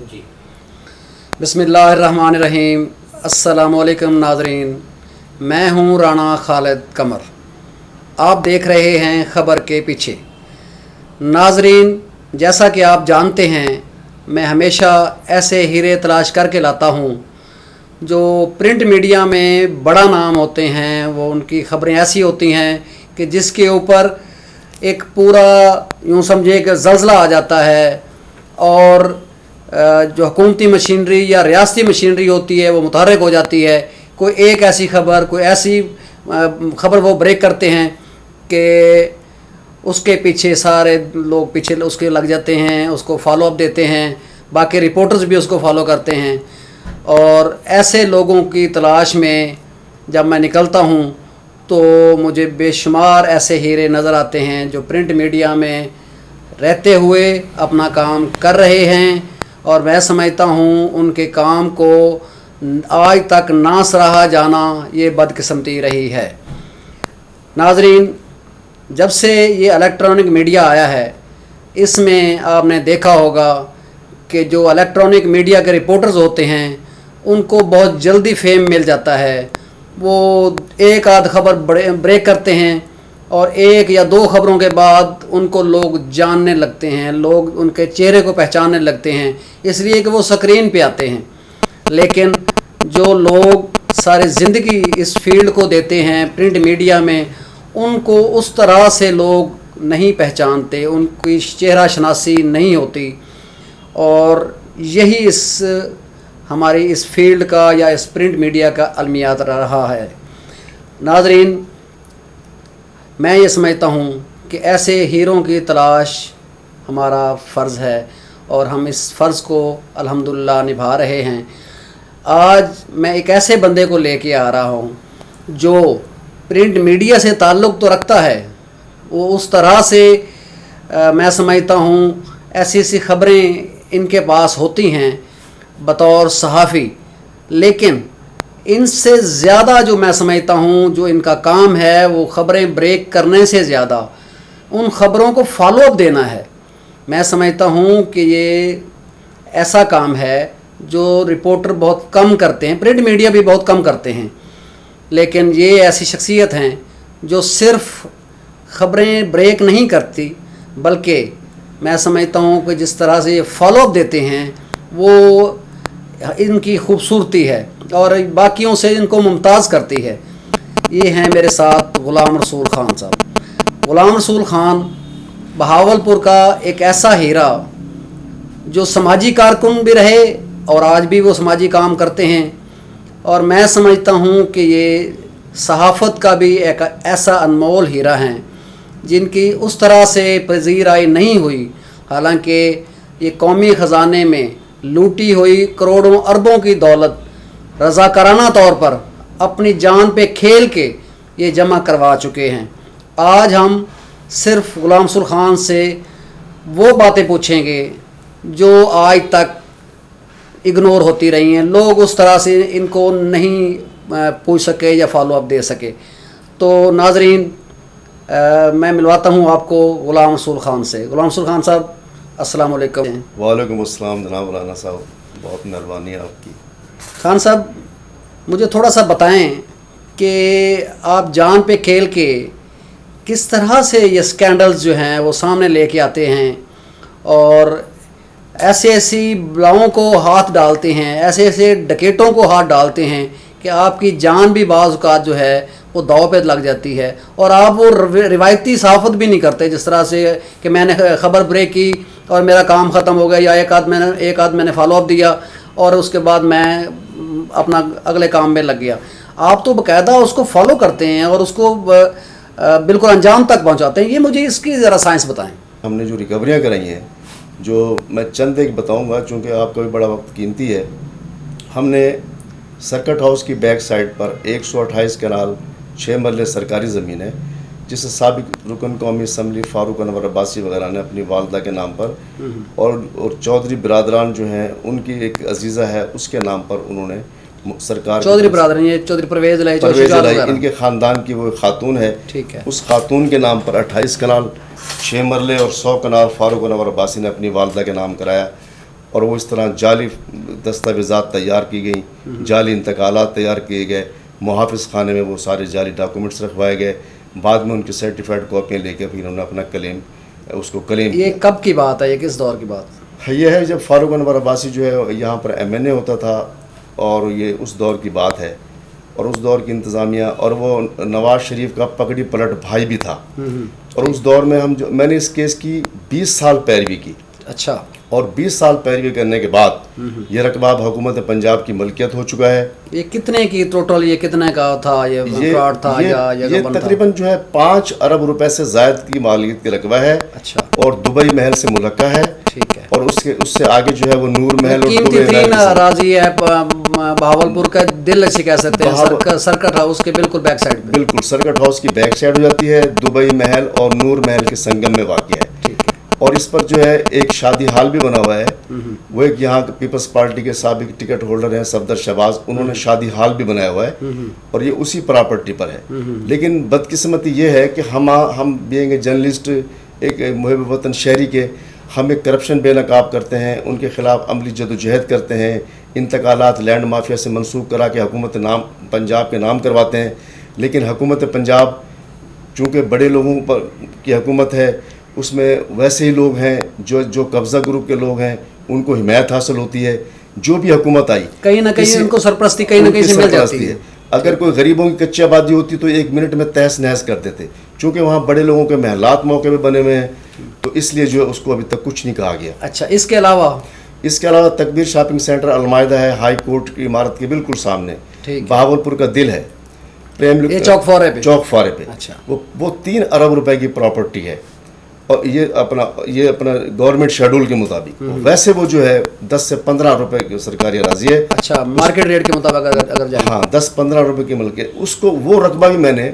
जी। बिस्मिल्लाहिर्रहमानिर्रहीम। अस्सलामुअलैकुम नाज़रीन, मैं हूँ राणा खालिद कमर। आप देख रहे हैं ख़बर के पीछे। नाज़रीन, जैसा कि आप जानते हैं, मैं हमेशा ऐसे हीरे तलाश करके लाता हूँ जो प्रिंट मीडिया में बड़ा नाम होते हैं। वो उनकी ख़बरें ऐसी होती हैं कि जिसके ऊपर एक पूरा यूँ समझिए कि ज़लज़ला आ जाता है और जो हुकूमती मशीनरी या रियासती मशीनरी होती है वो मुतहर्रिक हो जाती है। कोई एक ऐसी ख़बर, कोई ऐसी ख़बर वो ब्रेक करते हैं कि उसके पीछे सारे लोग पीछे उसके लग जाते हैं, उसको फॉलो अप देते हैं, बाकी रिपोर्टर्स भी उसको फॉलो करते हैं। और ऐसे लोगों की तलाश में जब मैं निकलता हूँ तो मुझे बेशुमार ऐसे हीरे नज़र आते हैं जो प्रिंट मीडिया में रहते हुए अपना काम कर रहे हैं, और मैं समझता हूँ उनके काम को आज तक ना सराहा जाना ये बदकिस्मती रही है। नाज़रीन, जब से ये इलेक्ट्रॉनिक मीडिया आया है, इसमें आपने देखा होगा कि जो इलेक्ट्रॉनिक मीडिया के रिपोर्टर्स होते हैं उनको बहुत जल्दी फेम मिल जाता है। वो एक आध खबर ब्रेक करते हैं और एक या दो ख़बरों के बाद उनको लोग जानने लगते हैं, लोग उनके चेहरे को पहचानने लगते हैं, इसलिए कि वो स्क्रीन पे आते हैं। लेकिन जो लोग सारी ज़िंदगी इस फील्ड को देते हैं प्रिंट मीडिया में, उनको उस तरह से लोग नहीं पहचानते, उनकी चेहरा शनासी नहीं होती। और यही हमारी इस फील्ड का या इस प्रिंट मीडिया का अलमियात रहा है। नाज़रीन, मैं ये समझता हूँ कि ऐसे हीरों की तलाश हमारा फ़र्ज़ है और हम इस फ़र्ज़ को अल्हम्दुलिल्लाह निभा रहे हैं। आज मैं एक ऐसे बंदे को लेके आ रहा हूँ जो प्रिंट मीडिया से ताल्लुक़ तो रखता है, वो उस तरह से मैं समझता हूँ ऐसी ऐसी ख़बरें इनके पास होती हैं बतौर सहाफ़ी, लेकिन इनसे ज़्यादा जो मैं समझता हूँ जो इनका काम है वो ख़बरें ब्रेक करने से ज़्यादा उन ख़बरों को फॉलो अप देना है। मैं समझता हूँ कि ये ऐसा काम है जो रिपोर्टर बहुत कम करते हैं, प्रिंट मीडिया भी बहुत कम करते हैं, लेकिन ये ऐसी शख्सियत हैं जो सिर्फ़ ख़बरें ब्रेक नहीं करती, बल्कि मैं समझता हूँ कि जिस तरह से ये फॉलो अप देते हैं वो इनकी खूबसूरती है और बाकियों से इनको मुमताज़ करती है। ये हैं मेरे साथ ग़ुलाम रसूल ख़ान साहब। ग़ुलाम रसूल ख़ान बहावलपुर का एक ऐसा हीरा जो समाजी कारकुन भी रहे और आज भी वो समाजी काम करते हैं, और मैं समझता हूँ कि ये सहाफ़त का भी एक ऐसा अनमोल हीरा हैं जिनकी उस तरह से पजीराई नहीं हुई। हालांकि ये कौमी ख़जाने में लूटी हुई करोड़ों अरबों की दौलत रज़ाकाराना तौर पर अपनी जान पे खेल के ये जमा करवा चुके हैं। आज हम सिर्फ़ ग़ुलाम रसूल ख़ान से वो बातें पूछेंगे जो आज तक इग्नोर होती रही हैं, लोग उस तरह से इनको नहीं पूछ सके या फॉलो अप दे सके। तो नाज़रीन, मैं मिलवाता हूँ आपको ग़ुलाम रसूल ख़ान से। ग़ुलाम रसूल ख़ान साहब, अस्सलाम वालेकुम। वालेकुम अस्सलाम जनाब राना साहब, बहुत मेहरबानी है आपकी। खान साहब, मुझे थोड़ा सा बताएं कि आप जान पे खेल के किस तरह से ये स्कैंडल्स जो हैं वो सामने लेके आते हैं और ऐसे ऐसी बलाओं को हाथ डालते हैं, ऐसे ऐसे डकैतों को हाथ डालते हैं कि आपकी जान भी बाज़ औक़ात जो है वो दाव पे लग जाती है, और आप वो रिवायती सहाफ़त भी नहीं करते जिस तरह से कि मैंने ख़बर ब्रेक की और मेरा काम ख़त्म हो गया, या एक आध मैंने फॉलो अप दिया और उसके बाद मैं अपना अगले काम में लग गया। आप तो बाकायदा उसको फॉलो करते हैं और उसको बिल्कुल अंजाम तक पहुंचाते हैं। ये मुझे इसकी ज़रा साइंस बताएं। हमने जो रिकवरियाँ कराई हैं, जो मैं चंद एक बताऊंगा चूँकि आपका भी बड़ा वक्त कीमती है। हमने सर्किट हाउस की बैक साइड पर 128 कनाल 6 मरले सरकारी ज़मीन है, जिसे साबिक रुकन कौमी असम्बली फ़ारूक अनवर अब्बासी वगैरह ने अपनी वालदा के नाम पर और चौधरी बिरादरान जो हैं उनकी एक अजीज़ा है उसके नाम पर उन्होंने सरकार चौधरी बिरादरान, ये चौधरी परवेज़ लाई इनके ख़ानदान की वो खातून है, ठीक है, उस खातून के नाम पर 28 कनाल 6 मरले और 100 कनाल फ़ारूक अनवर अब्बासी ने अपनी वालदा के नाम कराया। और वो इस तरह जाली दस्तावेज़ात तैयार की गई, जाली इंतकालात तैयार किए गए, मुहाफ़िज़ खाने में वो सारे जाली डॉक्यूमेंट्स रखवाए गए। बाद में उनकी सर्टिफाइड कॉपियाँ लेकर फिर उन्होंने अपना क्लेम उसको क्लेम ये कब की बात है, ये किस दौर की बात है? ये है जब फारूक अनवर अब्बासी जो है यहाँ पर MNA होता था, और ये उस दौर की बात है। और उस दौर की इंतज़ामिया, और वो नवाज़ शरीफ का पगड़ी पलट भाई भी था। और उस दौर में मैंने इस केस की 20 साल पैरवी की। अच्छा। और 20 साल पैरवी करने के बाद ये रकबा अब हुकूमत पंजाब की मलकियत हो चुका है। ये कितने की टोटल, ये कितने का था, ये फ्रॉड था या ये तकरीबन जो है 5 अरब रुपए से ज़ायद की मालियत की रकबा है। अच्छा। और दुबई महल से मुलक्का है। ठीक है। और उससे आगे जो है वो नूर महल और कीमती तरीन अराजी है बहावलपुर का दिल ऐसे कह सकते हैं, सर्किट हाउस के बिल्कुल बैक साइड में। बिल्कुल सर्किट हाउस की बैक साइड हो जाती है। दुबई महल और नूर महल के संगम में वाक़ है। और इस पर जो है एक शादी हाल भी बना हुआ है। वो एक यहाँ पीपल्स पार्टी के साबिक टिकट होल्डर हैं सफदर शहबाज, उन्होंने शादी हाल भी बनाया हुआ है। और ये उसी प्रॉपर्टी पर है। लेकिन बदकिस्मती ये है कि हम बीइंग ए जर्नलिस्ट, एक मुहिब वतन शहरी के, हम एक करप्शन बेनकाब करते हैं, उनके खिलाफ अमली जदोजहद करते हैं, इंतकालात लैंड माफिया से मंसूब करा के हुकूमत पंजाब के नाम करवाते हैं। लेकिन हुकूमत पंजाब चूँकि बड़े लोगों पर की हुकूमत है, उसमें वैसे ही लोग हैं जो कब्ज़ा ग्रुप के लोग हैं, उनको हिमायत हासिल होती है। जो भी हुकूमत आई कहीं ना कहीं उनको सरपरस्ती कहीं ना कहीं से मिल जाती है। अगर कोई गरीबों की कच्ची आबादी होती तो 1 मिनट में तहस नहस कर देते। चूँकि वहाँ बड़े लोगों के महलात मौके में बने हुए हैं, तो इसलिए जो है उसको अभी तक कुछ नहीं कहा गया। अच्छा, इसके अलावा तकबीर शॉपिंग सेंटर अलमायदा है, हाई कोर्ट की इमारत के बिल्कुल सामने। बहावलपुर का दिल है, ये चौक फौरे पे। अच्छा। वो 3 अरब रुपए की प्रॉपर्टी है। और ये अपना गवर्नमेंट शेड्यूल के मुताबिक, वैसे वो जो है 10 से 15 रुपए की सरकारी अराजी है। अच्छा, मार्केट रेट के मुताबिक अगर जाए, हाँ 10-15 रुपए की मिल के उसको, वो रकबा भी मैंने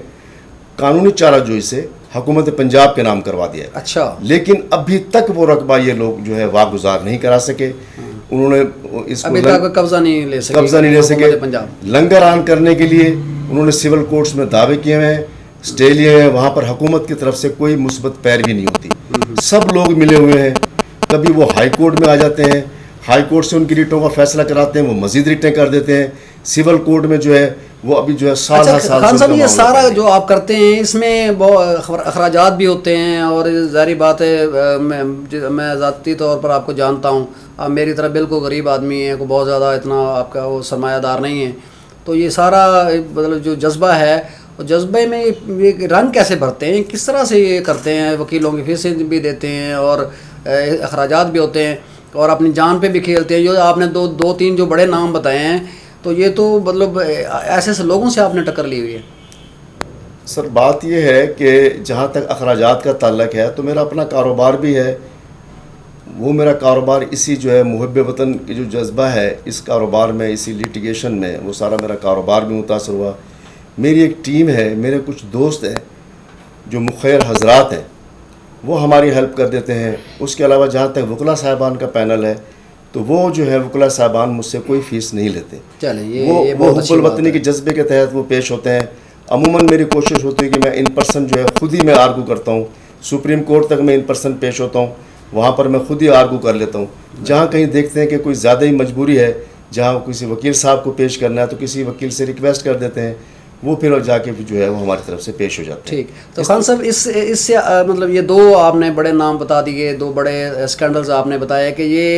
कानूनी चाराजोई से हुकूमत पंजाब के नाम करवा दिया है। अच्छा। लेकिन अभी तक वो रकबा ये लोग जो है वागुजार नहीं करा सके। उन्होंने इसको अभी तक कब्जा नहीं ले सके। पंजाब लंगर आन करने के लिए उन्होंने सिविल कोर्ट्स में दावे किए हुए हैं, स्टे लिए हैं। वहाँ पर हुकूमत की तरफ से कोई मुस्बत पैरवी नहीं होती। सब लोग मिले हुए हैं। कभी वो हाई कोर्ट में आ जाते हैं, हाई कोर्ट से उनकी रिटों का फैसला कराते हैं, वो मजीद रिटें कर देते हैं। सिविल कोर्ट में जो है वो अभी जो है साल खान साहब, ये सारा जो आप करते हैं इसमें बहुत अखराजात भी होते हैं। और ज़ाहिर बात है, मैं ज़ाती तौर पर आपको जानता हूँ, आप मेरी तरह बिल्कुल गरीब आदमी हैं, को बहुत ज़्यादा इतना आपका वो सरमायादार नहीं है। तो ये सारा मतलब जो जज्बा है, और जज्बे में ये रंग कैसे भरते हैं, किस तरह से ये करते हैं? वकीलों की फीसें भी देते हैं और अखराजात भी होते हैं और अपनी जान पे भी खेलते हैं। जो आपने दो तीन जो बड़े नाम बताए हैं, तो ये तो मतलब ऐसे लोगों से आपने टक्कर ली हुई है। सर बात ये है कि जहाँ तक अखराजात का ताल्लुक है, तो मेरा अपना कारोबार भी है। वो मेरा कारोबार इसी जो है मुहब्बे वतन की जो जज्बा है, इस कारोबार में, इसी लिटिगेशन में, वो सारा मेरा कारोबार भी मुतासर हुआ। मेरी एक टीम है, मेरे कुछ दोस्त हैं जो मुखैर हजरात हैं, वो हमारी हेल्प कर देते हैं। उसके अलावा जहाँ तक वकला साहिबान का पैनल है, तो वो जो है वकला साहिबान मुझसे कोई फ़ीस नहीं लेते। चलिए, वो हुब्बुल वतनी के जज्बे के तहत वो पेश होते हैं। अमूमन मेरी कोशिश होती है कि मैं इन पर्सन जो है ख़ुद ही मैं आर्गू करता हूँ। सुप्रीम कोर्ट तक मैं इन पर्सन पेश होता हूँ, वहाँ पर मैं खुद ही आर्गू कर लेता हूँ। जहाँ कहीं देखते हैं कि कोई ज़्यादा ही मजबूरी है, जहाँ किसी वकील साहब को पेश करना है, तो किसी वकील से रिक्वेस्ट कर देते हैं, वो फिर जाके जो है वो हमारी तरफ से पेश हो जाते हैं। ठीक। तो खान साहब, इससे मतलब ये 2 आपने बड़े नाम बता दिए, 2 बड़े स्कैंडल्स आपने बताया कि ये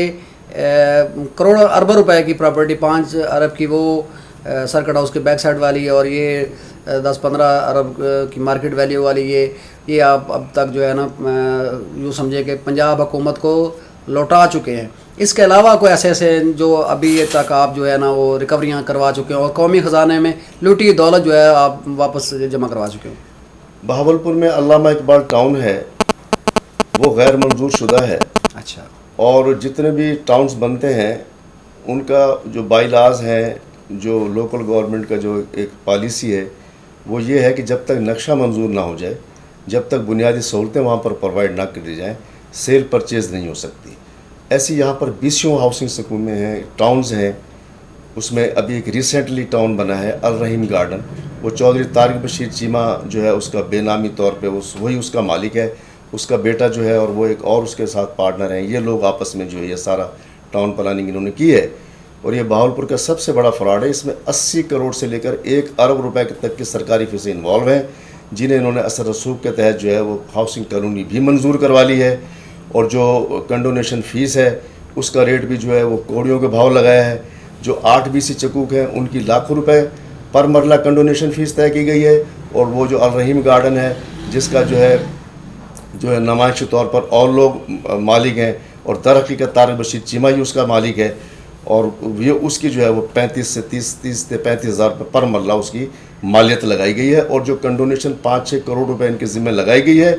करोड़ अरबों रुपए की प्रॉपर्टी, 5 अरब की वो सर्किट हाउस के बैक साइड वाली, और ये 10-15 अरब की मार्केट वैल्यू वाली ये आप अब तक जो है ना यूँ समझे कि पंजाब हुकूमत को लौटा चुके हैं। इसके अलावा कोई ऐसे जो अभी तक आप जो है ना वो रिकवरियाँ करवा चुके हैं और कौमी ख़जाने में लूटी दौलत जो है आप वापस जमा करवा चुके हो? बहावलपुर में अल्लामा इकबाल टाउन है, वो गैर मंजूर शुदा है। अच्छा। और जितने भी टाउन्स बनते हैं उनका जो बाईलाज हैं, जो लोकल गवर्नमेंट का जो एक पॉलिसी है, वो ये है कि जब तक नक्शा मंजूर ना हो जाए, जब तक बुनियादी सहूलतें वहाँ पर प्रोवाइड ना कर दी जाएँ, सेल परचेज़ नहीं हो सकती। ऐसी यहाँ पर 20 हाउसिंग स्कूल में हैं, टाउन्स हैं। उसमें अभी एक रिसेंटली टाउन बना है अल रहीम गार्डन, वो चौधरी तारिक बशीर चीमा जो है उसका बेनामी तौर पे वही उसका मालिक है, उसका बेटा जो है और वो एक और उसके साथ पार्टनर हैं। ये लोग आपस में जो है ये सारा टाउन प्लानिंग इन्होंने की है। और ये बहावलपुर का सबसे बड़ा फ्रॉड है। इसमें 80 करोड़ से लेकर 1 अरब रुपए तक की सरकारी फीसें इन्वॉल्व हैं, जिन्हें इन्होंने असर रसूख के तहत जो है वो हाउसिंग कॉलोनी भी मंजूर करवा ली है। और जो कंडोनेशन फ़ीस है उसका रेट भी जो है वो कौड़ियों के भाव लगाया है। जो 8 BC चकूक हैं उनकी लाखों रुपए पर मरला कंडोनेशन फ़ीस तय की गई है। और वो जो अल रहीम गार्डन है जिसका जो है नुमाइशी तौर पर और लोग मालिक हैं, और दर हकीकत तारिक बशीर चीमा ही उसका मालिक है, और ये उसकी जो है वो 35 से 30 से 35 हज़ार रुपये पर मरला उसकी मालियत लगाई गई है। और जो कंडोनेशन 5-6 करोड़ रुपए इनके ज़िम्मे लगाई गई है,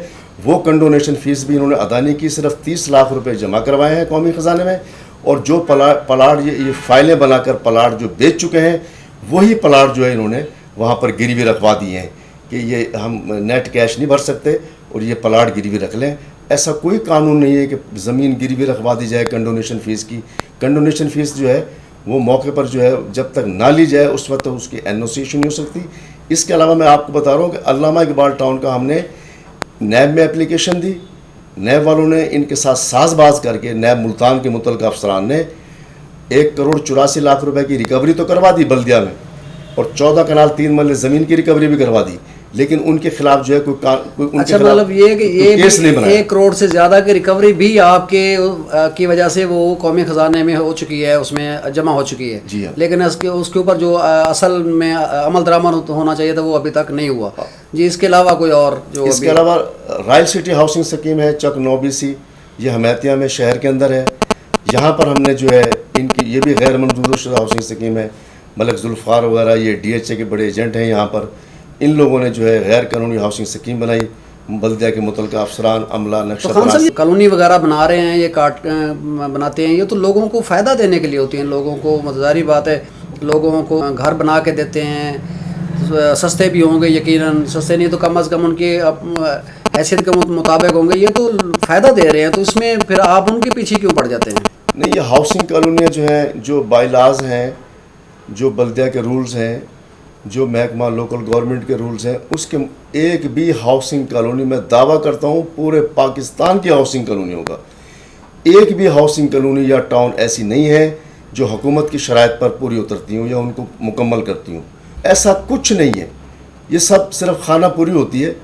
वो कंडोनेशन फ़ीस भी इन्होंने अदा नहीं की। सिर्फ 30 लाख रुपए जमा करवाए हैं कौमी ख़जाने में। और जो प्लाट ये फाइलें बनाकर प्लाट जो बेच चुके हैं, वही प्लाट जो है इन्होंने वहाँ पर गिरवी रखवा दिए हैं कि ये हम नेट कैश नहीं भर सकते और ये प्लाट गिरवी रख लें। ऐसा कोई कानून नहीं है कि ज़मीन गिरवी रखवा दी जाए कंडोनेशन फ़ीस की। कंडोनेशन फ़ीस जो है वो मौके पर जो है जब तक ना ली जाए उस वक्त उसकी NOC इशू नहीं हो सकती। इसके अलावा मैं आपको बता रहा हूँ कि अल्लामा इकबाल टाउन का हमने नैब में एप्लीकेशन दी। नैब वालों ने इनके साथ साजबाज करके नैब मुल्तान के मुतल्लिक़ अफसरान ने 1 करोड़ 84 लाख रुपए की रिकवरी तो करवा दी बल्दिया में, और 14 कनाल 3 मरले ज़मीन की रिकवरी भी करवा दी, लेकिन उनके खिलाफ जो है कोई अच्छा, मतलब ये कि ये केस नहीं बनाया। 1 करोड़ से ज़्यादा की रिकवरी भी आपके की वजह से वो कौमी ख़जाने में हो चुकी है, उसमें जमा हो चुकी है। जी हाँ। लेकिन उसके ऊपर जो असल में अमल दरामद होना चाहिए था वो अभी तक नहीं हुआ। जी, इसके अलावा कोई और जो इसके अलावा रॉयल सिटी हाउसिंग स्कीम है चक 9 BC, ये हमेतिया में शहर के अंदर है। यहाँ पर हमने जो है इनकी ये भी गैर मंजूरशुदा हाउसिंग स्कीम है। मलक जुल्फ़ार वगैरह ये DHA के बड़े एजेंट हैं यहाँ पर। इन लोगों ने जो है गैर कानूनी हाउसिंग स्कीम बनाई। बल्दिया के मुतल्लिक़ अफसरान अमला नक्शा तो खान साहब, कॉलोनी वगैरह बना रहे हैं, ये बनाते हैं, ये तो लोगों को फ़ायदा देने के लिए होती हैं। लोगों को मज़ेदारी बात है, लोगों को घर बना के देते हैं, सस्ते भी होंगे, यकीनन सस्ते नहीं तो कम अज़ कम उनकी हैसियत के मुताबिक होंगे। ये तो फ़ायदा दे रहे हैं, तो इसमें फिर आप उनके पीछे क्यों पड़ जाते हैं? नहीं, ये हाउसिंग कॉलोनियाँ जो हैं, जो बाइलाज हैं, जो बल्दिया के रूल्स हैं, जो महकमा लोकल गवर्नमेंट के रूल्स हैं, उसके एक भी हाउसिंग कॉलोनी में दावा करता हूँ पूरे पाकिस्तान की हाउसिंग कॉलोनियों का एक भी हाउसिंग कॉलोनी या टाउन ऐसी नहीं है जो हुकूमत की शराइत पर पूरी उतरती हूँ या उनको मुकम्मल करती हूँ। ऐसा कुछ नहीं है। ये सब सिर्फ खाना पूरी होती है।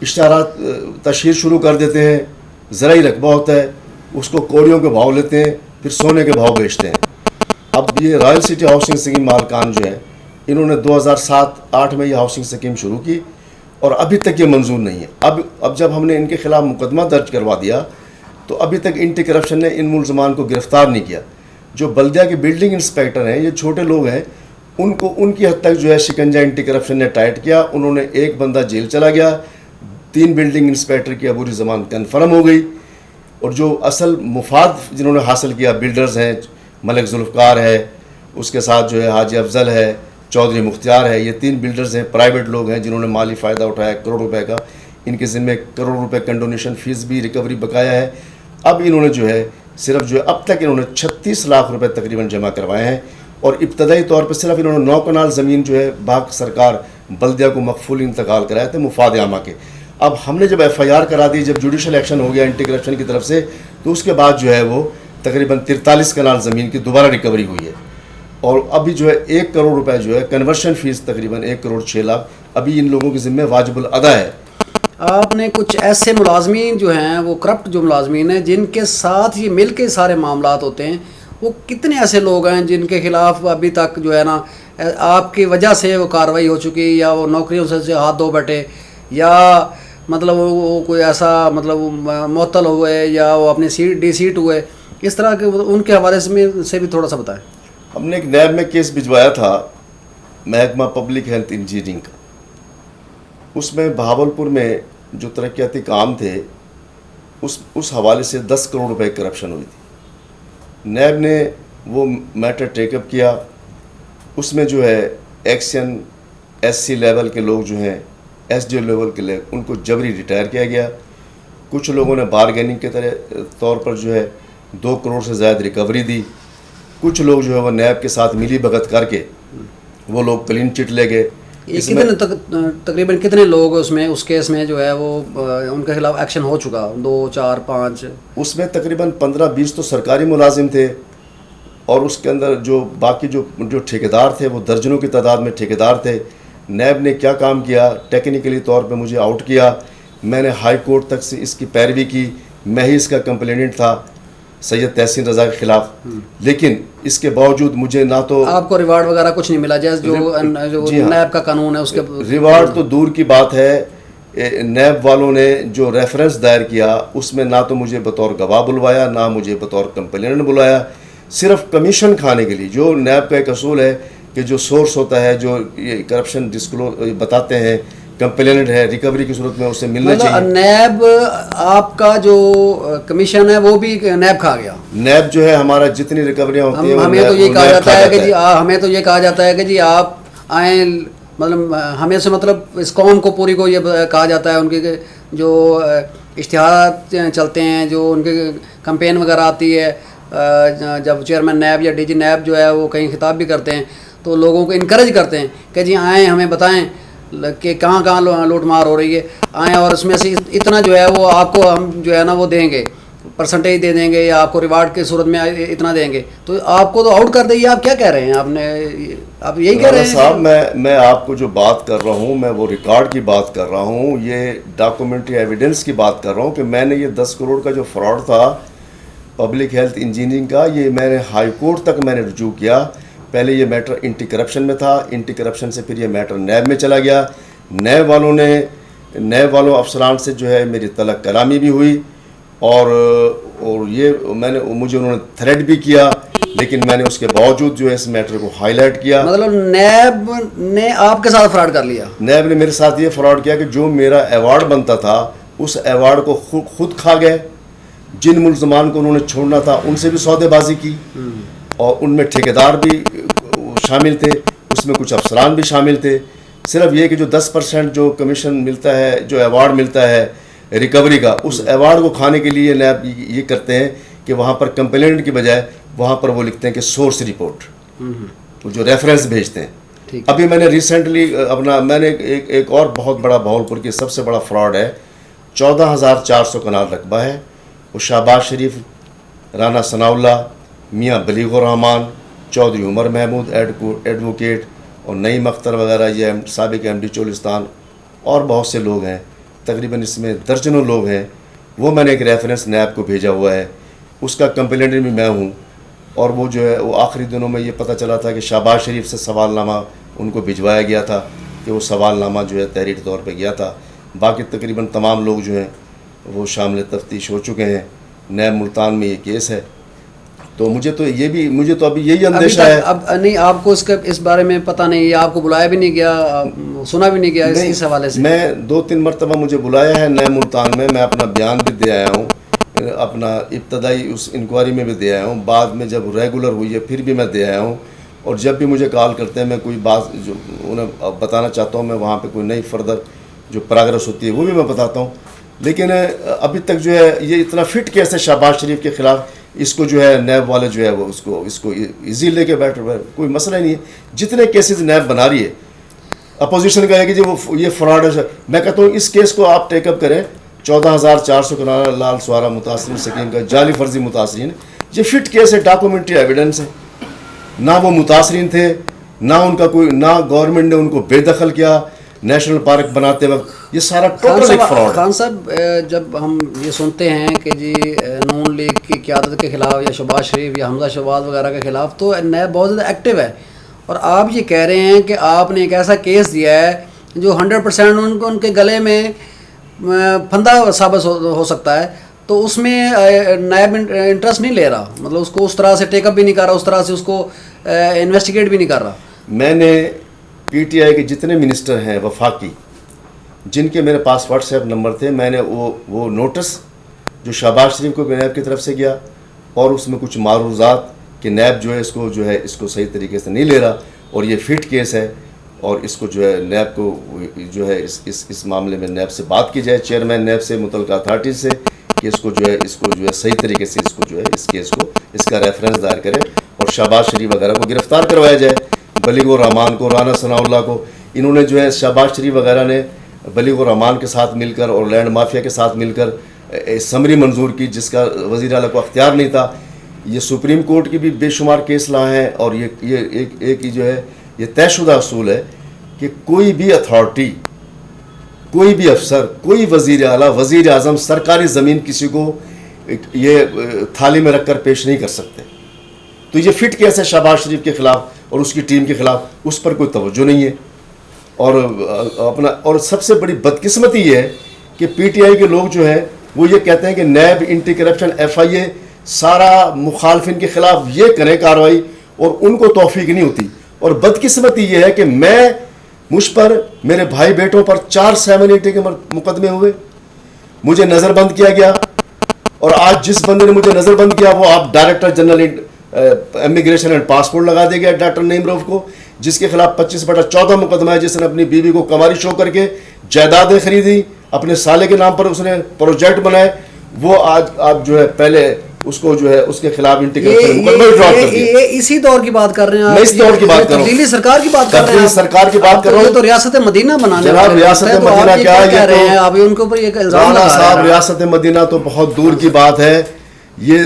इश्तारात तशहीर शुरू कर देते हैं, ज़रा ही रकबा होता है, उसको कौड़ियों के भाव लेते हैं, फिर सोने के भाव बेचते हैं। अब ये रॉयल सिटी हाउसिंग स्कीम मालकान जो है, इन्होंने 2007-8 में ये हाउसिंग स्कीम शुरू की और अभी तक ये मंजूर नहीं है। अब जब हमने इनके खिलाफ मुकदमा दर्ज करवा दिया तो अभी तक एंटी करप्शन ने इन मुलजमान को गिरफ्तार नहीं किया। जो बल्दिया के बिल्डिंग इंस्पेक्टर हैं, ये छोटे लोग हैं, उनको उनकी हद तक जो है शिकंजा एंटी करप्शन ने टाइट किया। उन्होंने एक बंदा जेल चला गया, 3 बिल्डिंग इंस्पेक्टर की अबूरी ज़मान कन्फर्म हो गई। और जो असल मुफाद जिन्होंने हासिल किया, बिल्डर्स हैं, मलिक जुल्फ़कार है, उसके साथ जो है हाजी अफजल है, चौधरी मुख्तियार है, ये 3 बिल्डर्स हैं, प्राइवेट लोग हैं जिन्होंने माली फ़ायदा उठाया करोड़ रुपए का। इनके ज़िम्मे करोड़ रुपए कंडोनेशन फ़ीस भी रिकवरी बकाया है। अब इन्होंने जो है सिर्फ जो है अब तक इन्होंने 36 लाख रुपए तकरीबन जमा करवाए हैं। और इब्तदाई तौर पर सिर्फ इन्होंने 9 कनाल ज़मीन जो है बाग सरकार बल्दिया को मकफूल इंतकाल कराए थे मुफाद आमा के। अब हमने जब FIR करा दी, जब जुडिशल एक्शन हो गया एंटी करप्शन की तरफ से, तो उसके बाद जो है वो तकरीबन 43 कनाल ज़मीन की दोबारा रिकवरी हुई है। और अभी जो है 1 करोड़ रुपए जो है कन्वर्शन फ़ीस तकरीबन 1 करोड़ 6 लाख अभी इन लोगों के ज़िम्मे वाजिबुल अदा है। आपने कुछ ऐसे मुलाजमीन जो हैं, वो करप्ट जो मुलाजमीन हैं जिनके साथ ये मिल के सारे मामलात होते हैं, वो कितने ऐसे लोग हैं जिनके खिलाफ अभी तक जो है ना आपकी वजह से वो कार्रवाई हो चुकी, या वो नौकरियों से हाथ धो बैठे, या मतलब वो कोई ऐसा मतलब मुअत्तल हुए, या वो अपनी डिसीट हुए, इस तरह के उनके हवाले से भी थोड़ा सा बताएं। हमने एक नैब में केस भिजवाया था महकमा पब्लिक हेल्थ इंजीनियरिंग का। उसमें बहावलपुर में जो तरक्याती काम थे उस हवाले से 10 करोड़ रुपए करप्शन हुई थी। नैब ने वो मैटर टेकअप किया। उसमें जो है एक्शन SC लेवल के लोग जो हैं, SDO लेवल के लोग, उनको जबरी रिटायर किया गया। कुछ लोगों ने बारगेनिंग के तौर पर जो है 2 करोड़ से ज़्यादा रिकवरी दी। कुछ लोग जो है वो नैब के साथ मिली भगत करके वो लोग क्लीन चिट ले गए। ये कितने तकरीबन कितने लोग उसमें उस केस में जो है वो उनके खिलाफ एक्शन हो चुका, 2 4 5? उसमें तकरीबन 15-20 तो सरकारी मुलाजिम थे, और उसके अंदर जो बाकी जो ठेकेदार थे वो दर्जनों की तादाद में ठेकेदार थे। नैब ने क्या काम किया, टेक्निकली तौर पे मुझे आउट किया। मैंने हाई कोर्ट तक से इसकी पैरवी की, मैं ही इसका कंप्लेनेंट था सैयद तहसीन रज़ा के खिलाफ, लेकिन इसके बावजूद मुझे ना तो आपको रिवार्ड वगैरह कुछ नहीं मिला, जैसे जो जी हाँ, नैब का कानून है उसके रिवार्ड तो दूर की बात है। नैब वालों ने जो रेफरेंस दायर किया उसमें ना तो मुझे बतौर गवाह बुलवाया, ना मुझे बतौर कंप्लेनेंट बुलाया, सिर्फ कमीशन खाने के लिए। जो नैब का एक असूल है कि जो सोर्स होता है, जो ये करप्शन डिस्क्लोज बताते हैं, कंप्लेनेंट है, रिकवरी की सूरत में उसे मिलना चाहिए। नैब आपका जो कमीशन है वो भी नैब खा गया। नैब जो है हमारा जितनी रिकवरियाँ होती हैं हमें तो ये कहा जाता है कि जी हमें तो ये कहा जाता है कि जी आप आए, मतलब हमें से मतलब इस कौम को पूरी को ये कहा जाता है, उनके जो इश्तिहार चलते हैं, जो उनके कैंपेन वगैरह आती है, जब चेयरमैन नैब या डीजी नैब जो है वो कहीं खिताब भी करते हैं तो लोगों को इनकरेज करते हैं कि जी आएँ, हमें बताएं कि कहाँ कहाँ लूट मार हो रही है, आएँ और इसमें से इतना जो है वो आपको हम जो है ना वो देंगे, परसेंटेज दे देंगे या आपको रिवार्ड की सूरत में इतना देंगे। तो आपको तो आउट कर देंगे। आप क्या कह रहे हैं? आप यही कह रहे हैं साहब? मैं आपको जो बात कर रहा हूँ, मैं वो रिकॉर्ड की बात कर रहा हूँ, ये डॉक्यूमेंट्री एविडेंस की बात कर रहा हूँ कि मैंने ये 10 करोड़ का जो फ्रॉड था पब्लिक हेल्थ इंजीनियरिंग का, ये मैंने हाई कोर्ट तक मैंने रुजू किया। पहले ये मैटर एंटी करप्शन में था, एंटी करप्शन से फिर ये मैटर नैब में चला गया। नैब वालों अफसरान से जो है मेरी तलब कलामी भी हुई, और ये मुझे उन्होंने थ्रेट भी किया, लेकिन मैंने उसके बावजूद जो है इस मैटर को हाईलाइट किया। मतलब नैब ने आपके साथ फ्रॉड कर लिया? नैब ने मेरे साथ ये फ्रॉड किया कि जो मेरा अवार्ड बनता था उस अवार्ड को खुद खा गए। जिन मुल्ज़मान को उन्होंने छोड़ना था उनसे भी सौदेबाजी की, और उनमें ठेकेदार भी शामिल थे, उसमें कुछ अफसरान भी शामिल थे। सिर्फ ये कि जो 10% जो कमीशन मिलता है, जो अवार्ड मिलता है रिकवरी का, उस अवार्ड को खाने के लिए नैब ये करते हैं कि वहाँ पर कंप्लेंट की बजाय वहाँ पर वो लिखते हैं कि सोर्स रिपोर्ट, वो जो रेफरेंस भेजते हैं। अभी मैंने रिसेंटली मैंने एक और बहुत बड़ा भावलपुर की सबसे बड़ा फ्रॉड है, 14,400 कनाल रकबा है, वो शहबाज शरीफ, राना सनाउल्ला, मियाँ बलीगुर रहमान, चौधरी उमर महमूद एडवोकेट, और नईम अख्तर वगैरह, ये साबिक MD चोलिस्तान, और बहुत से लोग हैं, तकरीबन इसमें दर्जनों लोग हैं। वो मैंने एक रेफरेंस नैब को भेजा हुआ है, उसका कंप्लेंट भी मैं हूँ। और वो जो है वो आखिरी दिनों में ये पता चला था कि शहबाज शरीफ से सवालनामा उनको भिजवाया गया था, कि वो सवालनामा जो है तहरीरी तौर पे गया था। बाकी तकरीबन तमाम लोग जो हैं वो शामिल तफ्तीश हो चुके हैं। नैब मुल्तान में ये केस है, तो मुझे तो अभी यही अंदेशा है। अब नहीं, आपको इस बारे में पता नहीं, आपको बुलाया भी नहीं गया, सुना भी नहीं गया इस हवाले से? मैं 2-3 मरतबा मुझे बुलाया है नैब मुल्तान में, मैं अपना बयान भी दे आया हूँ, अपना इब्तदाई उस इंक्वायरी में भी दे आया हूँ, बाद में जब रेगुलर हुई है फिर भी मैं दे आया हूँ। और जब भी मुझे कॉल करते हैं, मैं कोई बात जो उन्हें बताना चाहता हूँ, मैं वहाँ पे कोई नई फर्दर जो प्रोग्रेस होती है वो भी मैं बताता हूँ। लेकिन अभी तक जो है ये इतना फिट केस है शहबाज शरीफ के ख़िलाफ़, इसको जो है नैब वाले जो है वो इसको इजी लेके बैठ रहे, कोई मसला ही नहीं है। जितने केसेस नैब बना रही है, अपोजिशन का है कि जी वो ये फ्रॉड है, मैं कहता हूँ इस केस को आप टेकअप करें। 14,400 कनाल लाल स्वारा मुतासरीन स्कीम का जाली फर्जी मुतासरीन, ये फिट केस है, डॉक्यूमेंट्री एविडेंस है। ना वो मुतासरीन थे, ना उनका कोई, ना गवर्नमेंट ने उनको बेदखल किया नेशनल पार्क बनाते वक्त, ये सारा टोटल एक फ्रॉड है। खान साहब, जब हम ये सुनते हैं कि जी नून लीग की क़यादत के ख़िलाफ़ या शहबाज शरीफ या हमजा शहबाज वगैरह के ख़िलाफ़, तो नैब बहुत ज़्यादा एक्टिव है, और आप ये कह रहे हैं कि आपने एक ऐसा केस दिया है जो 100% उनके गले में फंदा साबित हो सकता है, तो उसमें नैब इंटरेस्ट नहीं ले रहा, मतलब उसको उस तरह से टेकअप भी नहीं कर रहा, उस तरह से उसको इन्वेस्टिगेट भी नहीं कर रहा। मैंने PTI के जितने मिनिस्टर हैं वफाकी, जिनके मेरे पास व्हाट्सएप नंबर थे, मैंने वो नोटिस जो शहबाज शरीफ को नैब की तरफ से गया, और उसमें कुछ मारूजात कि नैब जो है इसको सही तरीके से नहीं ले रहा, और ये फिट केस है, और इसको जो है नैब को जो है इस मामले में नैब से बात की जाए, चेयरमैन नैब से, मुतलका अथॉरिटी से, कि इसको जो है सही तरीके से इसको जो है इस केस को इसका रेफरेंस दायर करें, और शहबाज शरीफ वगैरह को गिरफ्तार करवाया जाए, बलीगुर रहमान को, राना सनाउल्लाह को, इन्होंने जो है शहबाज शरीफ वगैरह ने बलीग रहमान के साथ मिलकर और लैंड माफिया के साथ मिलकर समरी मंजूर की, जिसका वज़ीर आला को अख्तियार नहीं था। ये सुप्रीम कोर्ट की भी बेशुमार केस लाए हैं और ये एक जो है ये तयशुदा असूल है कि कोई भी अथॉरिटी, कोई भी अफसर, कोई वज़ीर आला, वज़ीर आज़म सरकारी ज़मीन किसी को ये थाली में रखकर पेश नहीं कर सकते। तो ये फिट केस है शहबाज शरीफ के ख़िलाफ़ और उसकी टीम के ख़िलाफ़, उस पर कोई तवज्जो नहीं है। और सबसे बड़ी बदकिस्मती ये है कि पीटीआई के लोग जो हैं वो ये कहते हैं कि नैब, एंटी करप्शन, FIA सारा मुखालफिन के ख़िलाफ़ ये करें कार्रवाई और उनको तौफीक नहीं होती। और बदकिस्मती ये है कि मुझ पर, मेरे भाई बेटों पर 4 780 के मुकदमे हुए, मुझे नज़रबंद किया गया। और आज जिस बंदे ने मुझे नज़रबंद किया वो आप director general immigration and passport लगा दे गया डॉक्टर नईम रऊफ को, जिसके खिलाफ 25/14 मुकदमा है, जिसने अपनी बीवी को कमारी शो करके जायदादें खरीदी, अपने साले के नाम पर उसने प्रोजेक्ट बनाए। वो आज आप जो है पहले उसको जो है उसके खिलाफ इंटीग्रेशन मुकदमा ड्रॉप कर दिया। इसी दौर की बात कर रहे हैं आप? मैं इस दौर की बात कर रहा हूं, दिल्ली सरकार की बात कर रहे हैं, सरकार की बात कर रहा हूं। तो रियासत मदीना बनाने जनाब, रियासत मदीना क्या है? कह रहे हैं अभी उनके ऊपर एक इल्जाम लगा साहब, रियासत मदीना तो बहुत दूर की बात है। ये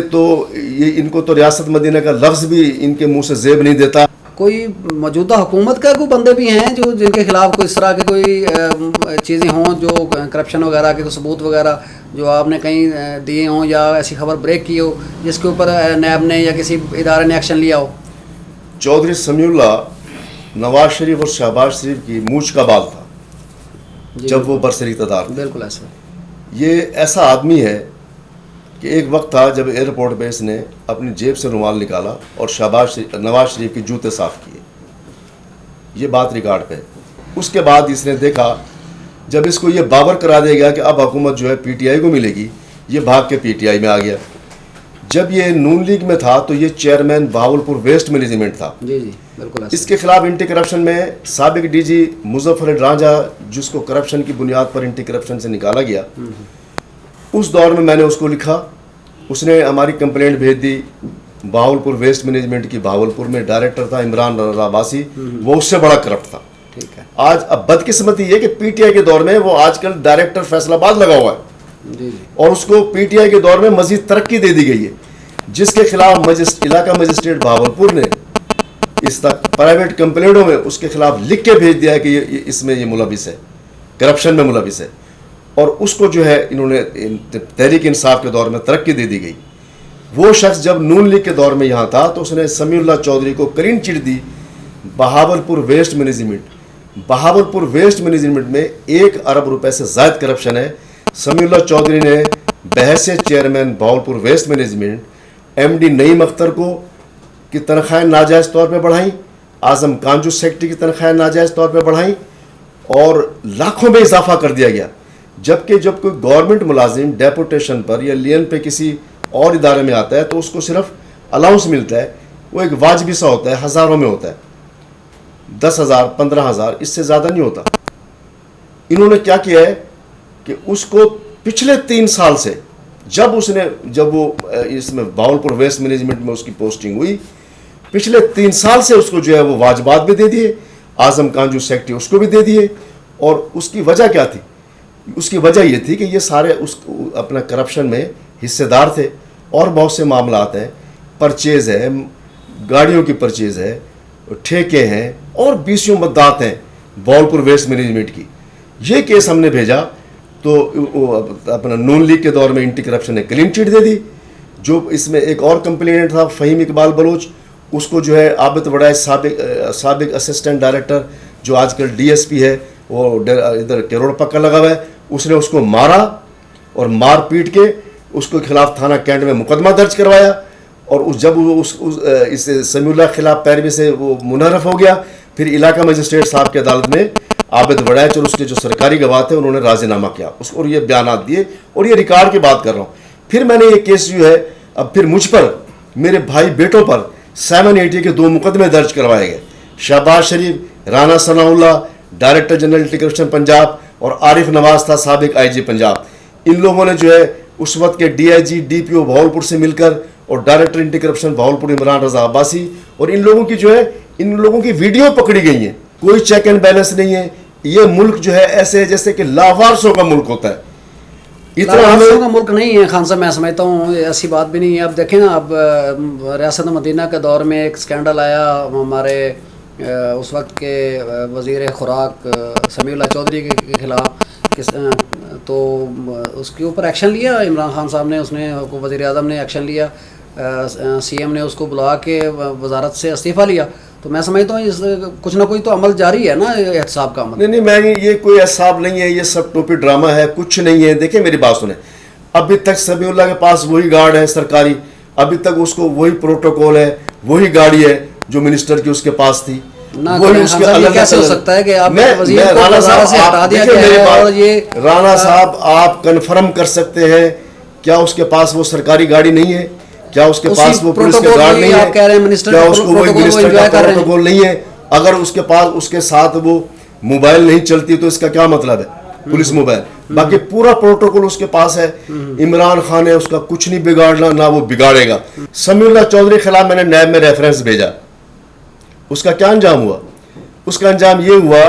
इनको तो रियासत मदीना का लफ्ज भी इनके मुंह से जेब नहीं देता। कोई मौजूदा हुकूमत का कोई बंदे भी हैं जो जिनके खिलाफ कोई इस तरह के कोई चीज़ें हों, जो करप्शन वगैरह के सबूत वगैरह जो आपने कहीं दिए हों या ऐसी खबर ब्रेक की हो जिसके ऊपर नैब ने या किसी इदारे ने एक्शन लिया हो? चौधरी समीउल्लाह नवाज शरीफ और शहबाज शरीफ की मूछ का बाल था जब वो बरसर इक़्तिदार थे। बिल्कुल ऐसा। ये ऐसा आदमी है कि एक वक्त था जब एयरपोर्ट पे इसने अपनी जेब से रुमाल निकाला और नवाज शरीफ के जूते साफ किए। ये बात रिकॉर्ड पे। उसके बाद इसने देखा, जब इसको ये बावर करा दिया गया कि अब हुकूमत जो है पीटीआई को मिलेगी, ये भाग के पीटीआई में आ गया। जब ये नून लीग में था तो ये चेयरमैन बहावलपुर वेस्ट मैनेजमेंट था। जी जी बिल्कुल ऐसा। इसके खिलाफ एंटी करप्शन में साबिक डीजी मुजफ्फर रांझा, जिसको करप्शन की बुनियाद पर एंटी करप्शन से निकाला गया, उस दौर में मैंने उसको लिखा, उसने हमारी कंप्लेंट भेज दी। बहावलपुर वेस्ट मैनेजमेंट की बहावलपुर में डायरेक्टर था इमरान अब्बासी, वो उससे बड़ा करप्ट था। ठीक है। आज अब बदकिस्मती ये कि पीटीआई के दौर में वो आजकल डायरेक्टर फैसलाबाद लगा हुआ है जी जी। और उसको पीटीआई के दौर में मजीद तरक्की दे दी गई है, जिसके खिलाफ इलाका मजिस्ट्रेट बहावलपुर ने इस तक प्राइवेट कंप्लेंटों में उसके खिलाफ लिख के भेज दिया है कि इसमें ये मुलविस है, करप्शन में मुलविस है। और उसको जो है इन्होंने तहरीक इंसाफ के दौर में तरक्की दे दी गई। वो शख्स जब नून लीग के दौर में यहाँ था तो उसने समीउल्लाह चौधरी को क्लीन चिट दी। बहावलपुर वेस्ट मैनेजमेंट में 1 अरब रुपए से ज़ायद करप्शन है। समीउल्लाह चौधरी ने बहैसियत chairman Bahawalpur waste management MD Naeem Akhtar को की तनख्वाहें नाजायज़ तौर पर बढ़ाई, आज़म कांजू सेक्रेटरी की तनख्वाहें नाजायज़ तौर पर बढ़ाई और लाखों में इजाफा कर दिया गया। जबकि जब कोई गवर्नमेंट मुलाजिम डेपुटेशन पर या लियन पे किसी और इदारे में आता है तो उसको सिर्फ अलाउंस मिलता है, वो एक वाजबी सा होता है, हज़ारों में होता है, 10,000 15,000, इससे ज़्यादा नहीं होता। इन्होंने क्या किया है कि उसको पिछले 3 साल से जब वो इसमें बहावलपुर वेस्ट मैनेजमेंट में उसकी पोस्टिंग हुई, पिछले 3 साल से उसको जो है वो वाजबात भी दे दिए, आज़म कांजू सेक्रेटरी उसको भी दे दिए। और उसकी वजह क्या थी? उसकी वजह ये थी कि ये सारे अपना करप्शन में हिस्सेदार थे और बहुत से मामलात हैं, परचेज़ है, गाड़ियों की परचेज़ है, ठेके हैं और 20 मद्दात हैं बहावलपुर वेस्ट मैनेजमेंट की। ये केस हमने भेजा तो अपना नून लीग के दौर में एंटी करप्शन ने क्लीन चिट दे दी। जो इसमें एक और कंप्लेनेंट था फ़हीम इकबाल बलोच, उसको जो है आबिद वड़ाई साबिक असिस्टेंट डायरेक्टर जो आजकल DSP है, वो इधर केरोड़ पक्का लगा हुआ है, उसने उसको मारा और मार पीट के उसके खिलाफ थाना कैंट में मुकदमा दर्ज करवाया। और जब इस समीउल्लाह खिलाफ पैरवी से वो मुनहरफ हो गया, फिर इलाका मजिस्ट्रेट साहब की अदालत में आबिद वड़ैच और उसके जो सरकारी गवाह थे उन्होंने राजीनामा किया और ये बयानात दिए। और ये रिकॉर्ड की बात कर रहा हूँ। फिर मैंने ये केस जो है अब फिर मुझ पर, मेरे भाई बेटों पर 780 के 2 मुकदमे दर्ज करवाए गए। Shahbaz Sharif, Rana Sanaullah director general anti corruption Punjab और आरिफ नवाज था साबिक IG पंजाब। इन लोगों ने जो है उस वक्त के DIG DPO बहावलपुर से मिलकर और director anti corruption Bahawalpur Imran Raza Abbasi, और इन लोगों की वीडियो पकड़ी गई हैं कोई चेक एंड बैलेंस नहीं है। ये मुल्क जो है ऐसे है जैसे कि लावारसों का मुल्क होता है। इतना लावारसों का मुल्क नहीं है खान साहब, मैं समझता हूँ ऐसी बात भी नहीं है। अब देखें ना, अब रियासत मदीना के दौर में एक स्कैंडल आया हमारे उस वक्त के वज़ीर खुराक समीउल्लाह चौधरी के खिलाफ, तो उसके ऊपर एक्शन लिया इमरान खान साहब ने, उसने वज़ीर आज़म ने एक्शन लिया, सीएम ने उसको बुला के वजारत से इस्तीफ़ा लिया। तो मैं समझता हूँ इस कुछ ना कुछ तो अमल जारी है ना, एहतसाब का अमल। नहीं, मैं ये कोई एहसाब नहीं है, ये सब टोपी ड्रामा है, कुछ नहीं है। देखिए मेरी बात सुने, अभी तक समीउल्लाह के पास वही गार्ड है सरकारी, अभी तक उसको वही प्रोटोकॉल है, वही गाड़ी है जो मिनिस्टर की उसके पास थी। वही उसके अलग कैसे हो सकता है कि आप वज़ीर को राणा वज़ारत से हटा दिया गया है? और ये राणा साहब आप कंफर्म कर सकते हैं क्या उसके पास वो सरकारी गाड़ी नहीं है? क्या उसके पास वो पुलिस के गार्ड नहीं है? आप कह रहे हैं मिनिस्टर क्या उसको वही मिनिस्टर का प्रोटोकॉल नहीं है? अगर उसके पास उसके साथ वो मोबाइल नहीं चलती तो इसका क्या मतलब है? पुलिस मोबाइल, बाकी पूरा प्रोटोकॉल उसके पास है। इमरान खान ने उसका कुछ नहीं बिगाड़ना, ना वो बिगाड़ेगा। समीउल्लाह चौधरी के खिलाफ मैंने नैब में रेफरेंस भेजा, उसका क्या अंजाम हुआ? उसका अंजाम ये हुआ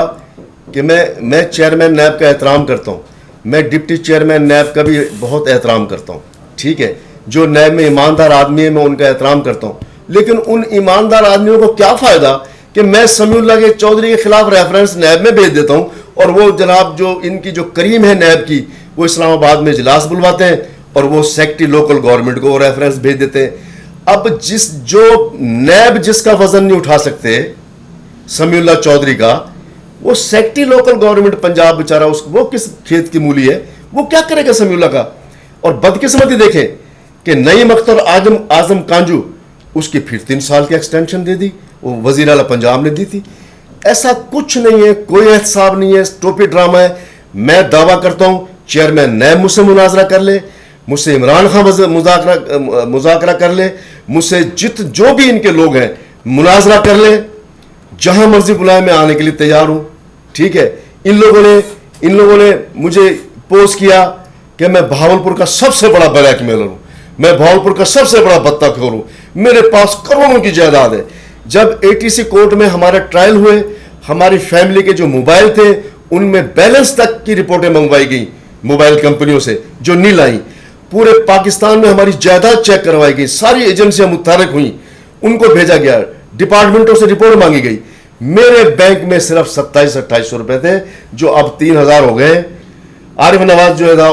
कि मैं चेयरमैन नैब का एहतराम करता हूँ, मैं डिप्टी चेयरमैन नैब का भी बहुत एहतराम करता हूँ, ठीक है। जो नैब में ईमानदार आदमी है मैं उनका एहतराम करता हूँ, लेकिन उन ईमानदार आदमियों को क्या फ़ायदा कि मैं समीउल्लाह के चौधरी के खिलाफ रेफरेंस नैब में भेज देता हूँ और वो जनाब जो इनकी जो करीम है नैब की, वो इस्लामाबाद में इजलास बुलवाते हैं और वो सेक्रेटरी लोकल गवर्नमेंट को रेफरेंस भेज देते हैं। अब जो नैब जिसका वजन नहीं उठा सकते समीउल्लाह चौधरी का, वो सेक्रेटरी लोकल गवर्नमेंट पंजाब बेचारा, उसको वो किस खेत की मूली है, वो क्या करेगा समीउल्लाह का? और बदकिस्मती देखें कि नईम अख्तर आजम कांजू, उसकी फिर 3 साल की एक्सटेंशन दे दी, वो वजीर आला पंजाब ने दी थी। ऐसा कुछ नहीं है, कोई एहतसाब नहीं है, टोपी ड्रामा है। मैं दावा करता हूं चेयरमैन नैब मुझसे मुनाजरा कर ले, मुझसे इमरान खान मुज़ाकरा कर ले, मुझसे जो भी इनके लोग हैं मुनाजरा कर ले, जहां मर्जी बुलाए मैं आने के लिए तैयार हूं, ठीक है। इन लोगों ने मुझे पोस्ट किया कि मैं भावलपुर का सबसे बड़ा ब्लैकमेलर हूं, मैं भावलपुर का सबसे बड़ा बत्ताखोर हूं, मेरे पास करोड़ों की जायदाद है। जब एटीसी कोर्ट में हमारे ट्रायल हुए, हमारी फैमिली के जो मोबाइल थे उनमें बैलेंस तक की रिपोर्टें मंगवाई गई मोबाइल कंपनियों से जो नहीं लाई। पूरे पाकिस्तान में हमारी जायदाद चेक करवाई गई, सारी एजेंसियां मुतहरक हुई, उनको भेजा गया, डिपार्टमेंटों से रिपोर्ट मांगी गई। मेरे बैंक में सिर्फ 27-28 रुपए थे, जो अब 3000 हो गए। आरिफ नवाज जो था,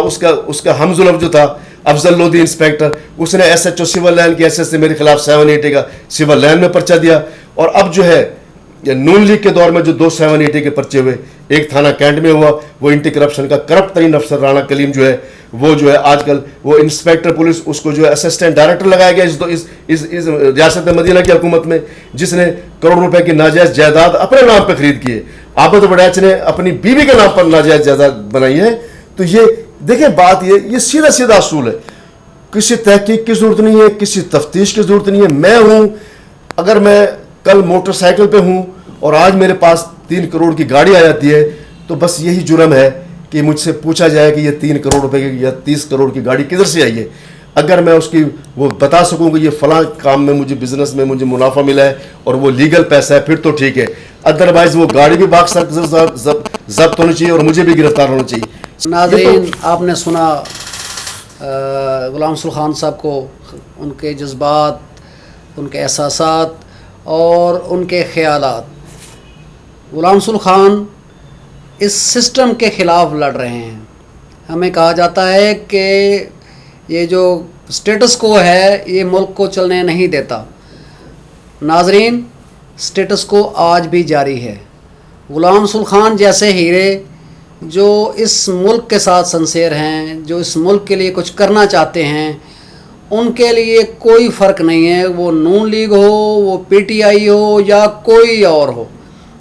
उसका हमजुल्फ जो था, अफजल लोधी इंस्पेक्टर, उसने एसएचओ सिविल लाइन की एसएस से मेरे खिलाफ 780 का सिविल लाइन में पर्चा दिया। और अब जो है नून लीग के दौर में जो 2 780 के पर्चे हुए, एक थाना कैंट में हुआ, वो एंटी करप्शन का करप्ट तरीन अफसर राणा कलीम जो है, वो जो है आजकल वो इंस्पेक्टर पुलिस, उसको जो है असिस्टेंट डायरेक्टर लगाया गया इस रियासत मदीना की हुकूमत में, जिसने करोड़ रुपए की नाजायज जायदाद अपने नाम पर खरीद की है। आबद बड़ैच ने अपनी बीवी के नाम पर नाजायज जायदाद बनाई है। तो ये देखें, बात ये सीधा सीधा असूल है, किसी तहकीक की जरूरत नहीं है, किसी तफ्तीश की जरूरत नहीं है। मैं हूं, अगर मैं कल मोटरसाइकिल पे हूं और आज मेरे पास 3 करोड़ की गाड़ी आ जाती है, तो बस यही जुर्म है कि मुझसे पूछा जाए कि ये 3 करोड़ रुपए की या 30 करोड़ की गाड़ी किधर से आई है। अगर मैं उसकी वो बता सकूं कि ये फलां काम में मुझे बिजनेस में मुझे मुनाफा मिला है और वो लीगल पैसा है, फिर तो ठीक है। अदरवाइज वो गाड़ी भी बाकायदा जब्त होनी चाहिए और मुझे भी गिरफ्तार होना चाहिए। नाज़रीन, आपने सुना गुलाम रसूल खान साहब को, उनके जज्बात, उनके एहसासात और उनके ख़यालात। गुलाम रसूल खान इस सिस्टम के ख़िलाफ़ लड़ रहे हैं। हमें कहा जाता है कि ये जो स्टेटस को है ये मुल्क को चलने नहीं देता। नाज़रीन, स्टेटस को आज भी जारी है। गुलाम रसूल खान जैसे हीरे जो इस मुल्क के साथ संसेर हैं, जो इस मुल्क के लिए कुछ करना चाहते हैं, उनके लिए कोई फ़र्क नहीं है, वो नून लीग हो, वो पीटीआई हो या कोई और हो,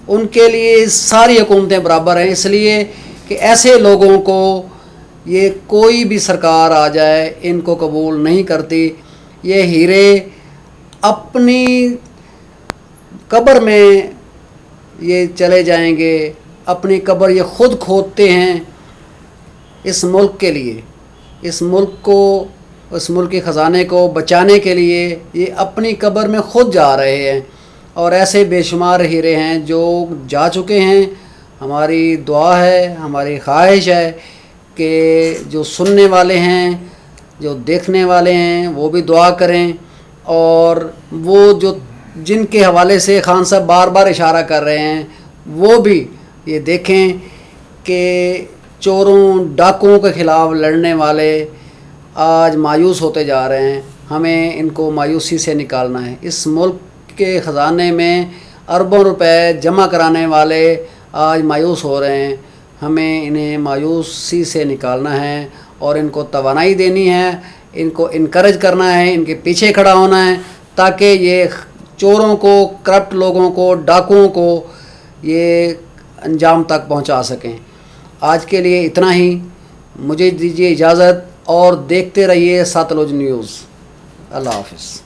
उनके लिए सारी हुकूमतें बराबर हैं। इसलिए कि ऐसे लोगों को ये कोई भी सरकार आ जाए इनको कबूल नहीं करती। ये हीरे अपनी कब्र में ये चले जाएंगे, अपनी कब्र ये ख़ुद खोदते हैं इस मुल्क के लिए, इस मुल्क को, इस मुल्क के ख़जाने को बचाने के लिए ये अपनी कब्र में ख़ुद जा रहे हैं। और ऐसे बेशुमार हीरे हैं जो जा चुके हैं। हमारी दुआ है, हमारी ख्वाहिश है कि जो सुनने वाले हैं, जो देखने वाले हैं, वो भी दुआ करें, और वो जो जिनके हवाले से खान साहब बार बार इशारा कर रहे हैं वो भी ये देखें कि चोरों डाकुओं के ख़िलाफ़ लड़ने वाले आज मायूस होते जा रहे हैं। हमें इनको मायूसी से निकालना है। इस मुल्क के ख़जाने में अरबों रुपए जमा कराने वाले आज मायूस हो रहे हैं। हमें इन्हें मायूसी से निकालना है और इनको तवानाई देनी है, इनको इनकरेज करना है, इनके पीछे खड़ा होना है, ताकि ये चोरों को, करप्ट लोगों को, डाकुओं को ये अंजाम तक पहुंचा सकें। आज के लिए इतना ही, मुझे दीजिए इजाज़त और देखते रहिए सतलुज न्यूज़। अल्लाह हाफ़िज़।